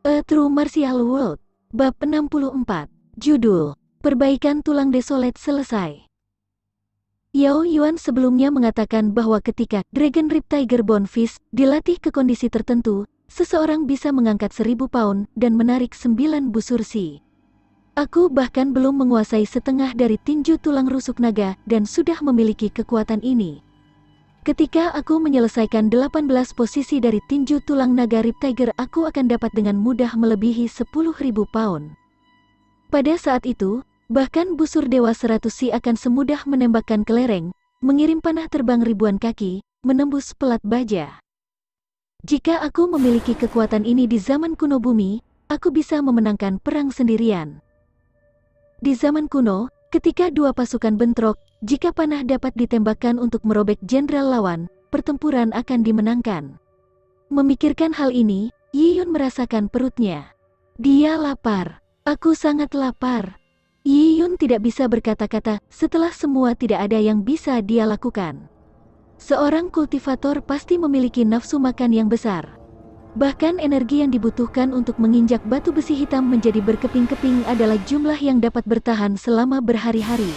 A True Martial World, Bab 64, Judul, Perbaikan Tulang Desolate selesai. Yao Yuan sebelumnya mengatakan bahwa ketika Dragon Rip Tiger Bone Fist dilatih ke kondisi tertentu, seseorang bisa mengangkat 1000 pound dan menarik 9 busur si. Aku bahkan belum menguasai setengah dari tinju tulang rusuk naga dan sudah memiliki kekuatan ini. Ketika aku menyelesaikan 18 posisi dari tinju tulang naga Rip Tiger, aku akan dapat dengan mudah melebihi 10.000 pound. Pada saat itu, bahkan busur Dewa 100 si akan semudah menembakkan kelereng, mengirim panah terbang ribuan kaki, menembus pelat baja. Jika aku memiliki kekuatan ini di zaman kuno bumi, aku bisa memenangkan perang sendirian. Di zaman kuno, ketika dua pasukan bentrok, jika panah dapat ditembakkan untuk merobek jenderal lawan, pertempuran akan dimenangkan. Memikirkan hal ini, Yi Yun merasakan perutnya. Dia lapar. Aku sangat lapar. Yi Yun tidak bisa berkata-kata, setelah semua tidak ada yang bisa dia lakukan. Seorang kultivator pasti memiliki nafsu makan yang besar. Bahkan energi yang dibutuhkan untuk menginjak batu besi hitam menjadi berkeping-keping adalah jumlah yang dapat bertahan selama berhari-hari.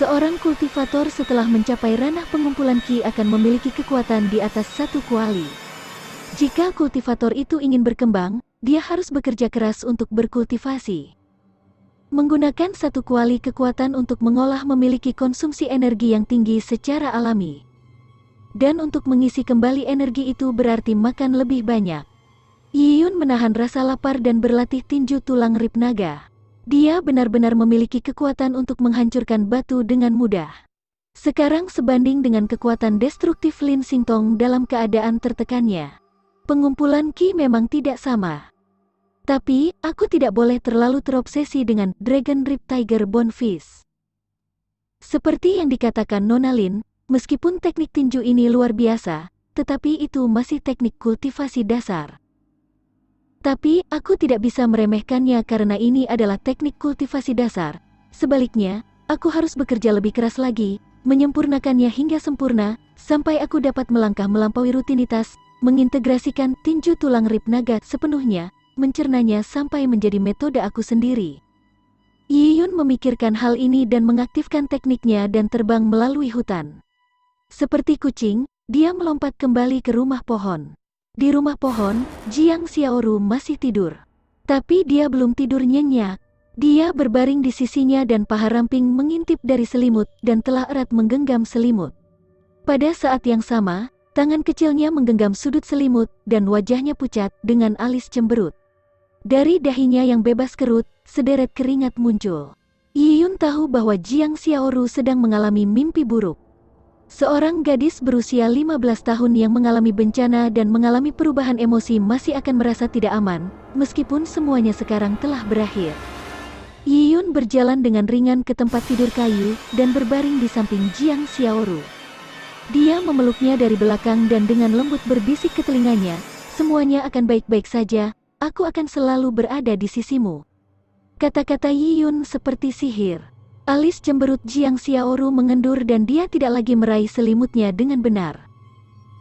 Seorang kultivator setelah mencapai ranah pengumpulan ki akan memiliki kekuatan di atas satu kuali. Jika kultivator itu ingin berkembang, dia harus bekerja keras untuk berkultivasi. Menggunakan satu kuali kekuatan untuk mengolah memiliki konsumsi energi yang tinggi secara alami. Dan untuk mengisi kembali energi itu berarti makan lebih banyak. Yi Yun menahan rasa lapar dan berlatih tinju tulang rip naga. Dia benar-benar memiliki kekuatan untuk menghancurkan batu dengan mudah. Sekarang sebanding dengan kekuatan destruktif Lin Xingtong dalam keadaan tertekannya. Pengumpulan ki memang tidak sama. Tapi, aku tidak boleh terlalu terobsesi dengan Dragon Rip Tiger Bone Fist. Seperti yang dikatakan Nona Lin, meskipun teknik tinju ini luar biasa, tetapi itu masih teknik kultivasi dasar. Tapi, aku tidak bisa meremehkannya karena ini adalah teknik kultivasi dasar. Sebaliknya, aku harus bekerja lebih keras lagi, menyempurnakannya hingga sempurna, sampai aku dapat melangkah melampaui rutinitas, mengintegrasikan tinju tulang rip naga sepenuhnya, mencernanya sampai menjadi metode aku sendiri. Yi Yun memikirkan hal ini dan mengaktifkan tekniknya dan terbang melalui hutan. Seperti kucing, dia melompat kembali ke rumah pohon. Di rumah pohon, Jiang Xiaoru masih tidur. Tapi dia belum tidur nyenyak. Dia berbaring di sisinya dan paha ramping mengintip dari selimut dan telah erat menggenggam selimut. Pada saat yang sama, tangan kecilnya menggenggam sudut selimut dan wajahnya pucat dengan alis cemberut. Dari dahinya yang bebas kerut, sederet keringat muncul. Yi Yun tahu bahwa Jiang Xiaoru sedang mengalami mimpi buruk. Seorang gadis berusia 15 tahun yang mengalami bencana dan mengalami perubahan emosi masih akan merasa tidak aman, meskipun semuanya sekarang telah berakhir. Yi Yun berjalan dengan ringan ke tempat tidur kayu dan berbaring di samping Jiang Xiaoru. Dia memeluknya dari belakang dan dengan lembut berbisik ke telinganya, "Semuanya akan baik-baik saja, aku akan selalu berada di sisimu." Kata-kata Yi Yun seperti sihir. Alis cemberut Jiang Xiaoru mengendur dan dia tidak lagi meraih selimutnya dengan benar.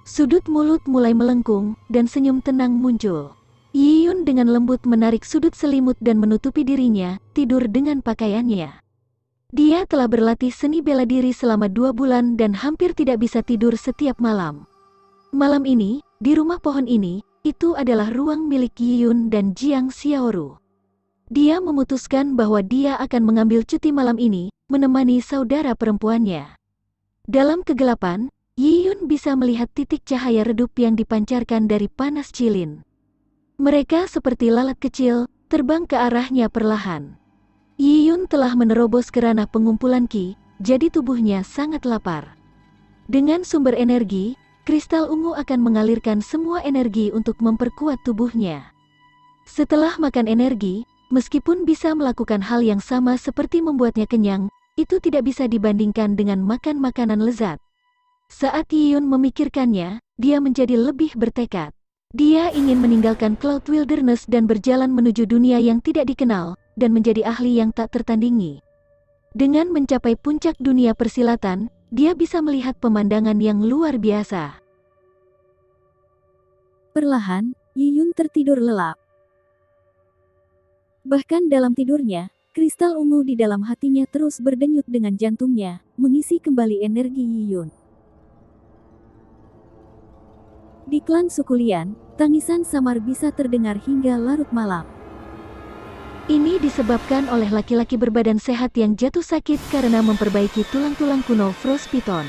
Sudut mulut mulai melengkung dan senyum tenang muncul. Yi Yun dengan lembut menarik sudut selimut dan menutupi dirinya, tidur dengan pakaiannya. Dia telah berlatih seni bela diri selama 2 bulan dan hampir tidak bisa tidur setiap malam. Malam ini, di rumah pohon ini, itu adalah ruang milik Yi Yun dan Jiang Xiaoru. Dia memutuskan bahwa dia akan mengambil cuti malam ini, menemani saudara perempuannya. Dalam kegelapan, Yi Yun bisa melihat titik cahaya redup yang dipancarkan dari panas cilin. Mereka seperti lalat kecil, terbang ke arahnya perlahan. Yi Yun telah menerobos ke ranah pengumpulan ki, jadi tubuhnya sangat lapar. Dengan sumber energi, kristal ungu akan mengalirkan semua energi untuk memperkuat tubuhnya. Setelah makan energi, meskipun bisa melakukan hal yang sama seperti membuatnya kenyang, itu tidak bisa dibandingkan dengan makan makanan lezat. Saat Yi Yun memikirkannya, dia menjadi lebih bertekad. Dia ingin meninggalkan Cloud Wilderness dan berjalan menuju dunia yang tidak dikenal, dan menjadi ahli yang tak tertandingi. Dengan mencapai puncak dunia persilatan, dia bisa melihat pemandangan yang luar biasa. Perlahan, Yi Yun tertidur lelap. Bahkan dalam tidurnya, kristal ungu di dalam hatinya terus berdenyut dengan jantungnya, mengisi kembali energi Yiyun. Di klan suku Lian, tangisan samar bisa terdengar hingga larut malam. Ini disebabkan oleh laki-laki berbadan sehat yang jatuh sakit karena memperbaiki tulang-tulang kuno Frostpython.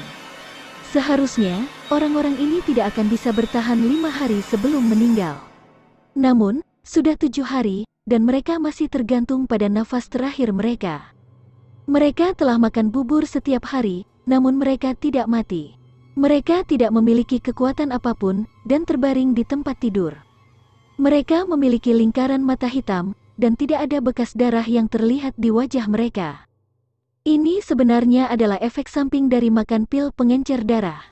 Seharusnya, orang-orang ini tidak akan bisa bertahan 5 hari sebelum meninggal. Namun, sudah 7 hari, dan mereka masih tergantung pada nafas terakhir mereka. Mereka telah makan bubur setiap hari, namun mereka tidak mati. Mereka tidak memiliki kekuatan apapun, dan terbaring di tempat tidur. Mereka memiliki lingkaran mata hitam, dan tidak ada bekas darah yang terlihat di wajah mereka. Ini sebenarnya adalah efek samping dari makan pil pengencer darah.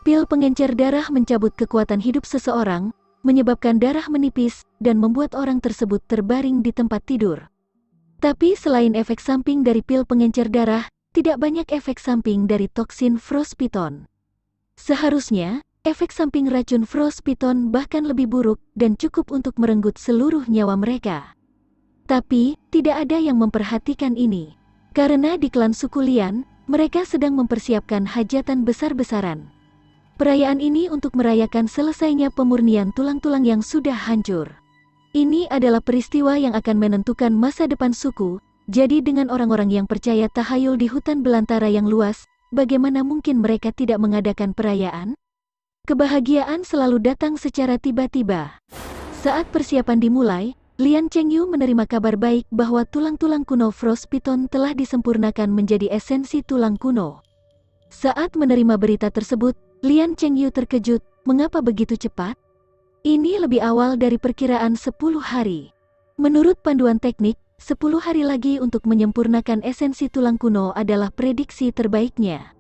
Pil pengencer darah mencabut kekuatan hidup seseorang, menyebabkan darah menipis, dan membuat orang tersebut terbaring di tempat tidur. Tapi selain efek samping dari pil pengencer darah, tidak banyak efek samping dari toksin Frostpython. Seharusnya, efek samping racun Frostpython bahkan lebih buruk dan cukup untuk merenggut seluruh nyawa mereka. Tapi, tidak ada yang memperhatikan ini. Karena di klan suku Lian, mereka sedang mempersiapkan hajatan besar-besaran. Perayaan ini untuk merayakan selesainya pemurnian tulang-tulang yang sudah hancur. Ini adalah peristiwa yang akan menentukan masa depan suku, jadi dengan orang-orang yang percaya tahayul di hutan belantara yang luas, bagaimana mungkin mereka tidak mengadakan perayaan? Kebahagiaan selalu datang secara tiba-tiba. Saat persiapan dimulai, Lian Chengyu menerima kabar baik bahwa tulang-tulang kuno Frostpython telah disempurnakan menjadi esensi tulang kuno. Saat menerima berita tersebut, Lian Chengyu terkejut, mengapa begitu cepat? Ini lebih awal dari perkiraan 10 hari. Menurut panduan teknik, 10 hari lagi untuk menyempurnakan esensi tulang kuno adalah prediksi terbaiknya.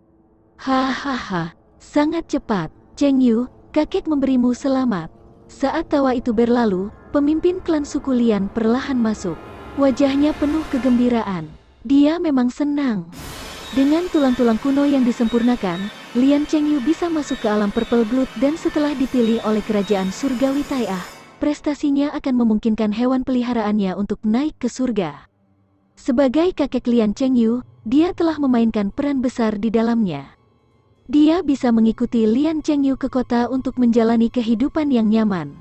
Hahaha, sangat cepat. Chengyu, kakek memberimu selamat. Saat tawa itu berlalu, pemimpin klan suku Lian perlahan masuk. Wajahnya penuh kegembiraan. Dia memang senang. Dengan tulang-tulang kuno yang disempurnakan, Lian Chengyu bisa masuk ke alam Purple Blood dan setelah dipilih oleh kerajaan surgawi Tai'ah, prestasinya akan memungkinkan hewan peliharaannya untuk naik ke surga. Sebagai kakek Lian Chengyu, dia telah memainkan peran besar di dalamnya. Dia bisa mengikuti Lian Chengyu ke kota untuk menjalani kehidupan yang nyaman.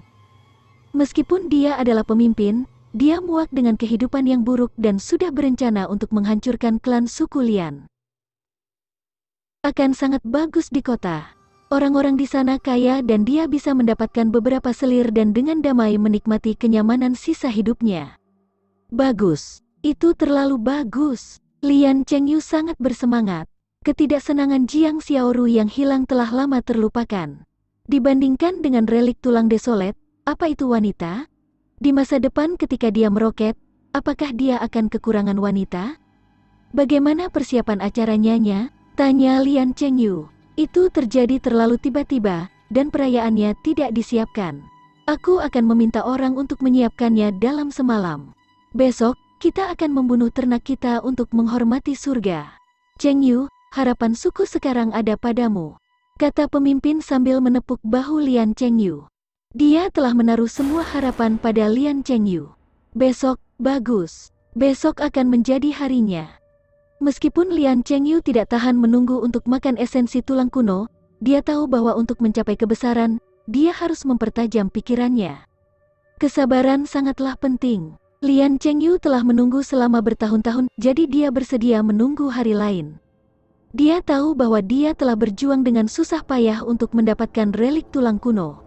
Meskipun dia adalah pemimpin, dia muak dengan kehidupan yang buruk dan sudah berencana untuk menghancurkan klan suku Lian. Akan sangat bagus di kota. Orang-orang di sana kaya dan dia bisa mendapatkan beberapa selir dan dengan damai menikmati kenyamanan sisa hidupnya. Bagus. Itu terlalu bagus. Lian Chengyu sangat bersemangat. Ketidaksenangan Jiang Xiaoru yang hilang telah lama terlupakan. Dibandingkan dengan relik tulang desolet, apa itu wanita? Di masa depan ketika dia meroket, apakah dia akan kekurangan wanita? Bagaimana persiapan acaranya? Tanya Lian Chengyu. Itu terjadi terlalu tiba-tiba, dan perayaannya tidak disiapkan. Aku akan meminta orang untuk menyiapkannya dalam semalam. Besok, kita akan membunuh ternak kita untuk menghormati surga. Chengyu, harapan suku sekarang ada padamu, kata pemimpin sambil menepuk bahu Lian Chengyu. Dia telah menaruh semua harapan pada Lian Chengyu. Besok, bagus. Besok akan menjadi harinya. Meskipun Lian Chengyu tidak tahan menunggu untuk makan esensi tulang kuno, dia tahu bahwa untuk mencapai kebesaran, dia harus mempertajam pikirannya. Kesabaran sangatlah penting. Lian Chengyu telah menunggu selama bertahun-tahun, jadi dia bersedia menunggu hari lain. Dia tahu bahwa dia telah berjuang dengan susah payah untuk mendapatkan relik tulang kuno.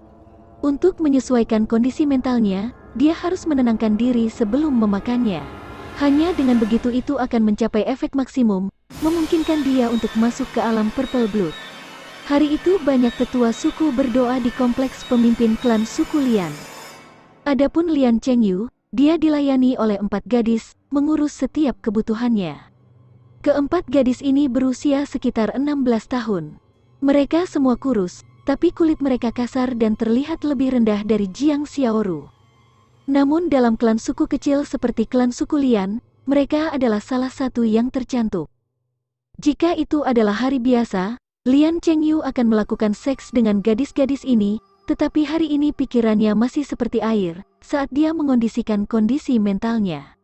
Untuk menyesuaikan kondisi mentalnya, dia harus menenangkan diri sebelum memakannya. Hanya dengan begitu itu akan mencapai efek maksimum, memungkinkan dia untuk masuk ke alam Purple Blood. Hari itu banyak tetua suku berdoa di kompleks pemimpin klan suku Lian. Adapun Lian Chengyu, dia dilayani oleh 4 gadis, mengurus setiap kebutuhannya. Keempat gadis ini berusia sekitar 16 tahun. Mereka semua kurus, tapi kulit mereka kasar dan terlihat lebih rendah dari Jiang Xiaoru. Namun dalam klan suku kecil seperti klan suku Lian, mereka adalah salah satu yang tercantik. Jika itu adalah hari biasa, Lian Chengyu akan melakukan seks dengan gadis-gadis ini, tetapi hari ini pikirannya masih seperti air, saat dia mengondisikan kondisi mentalnya.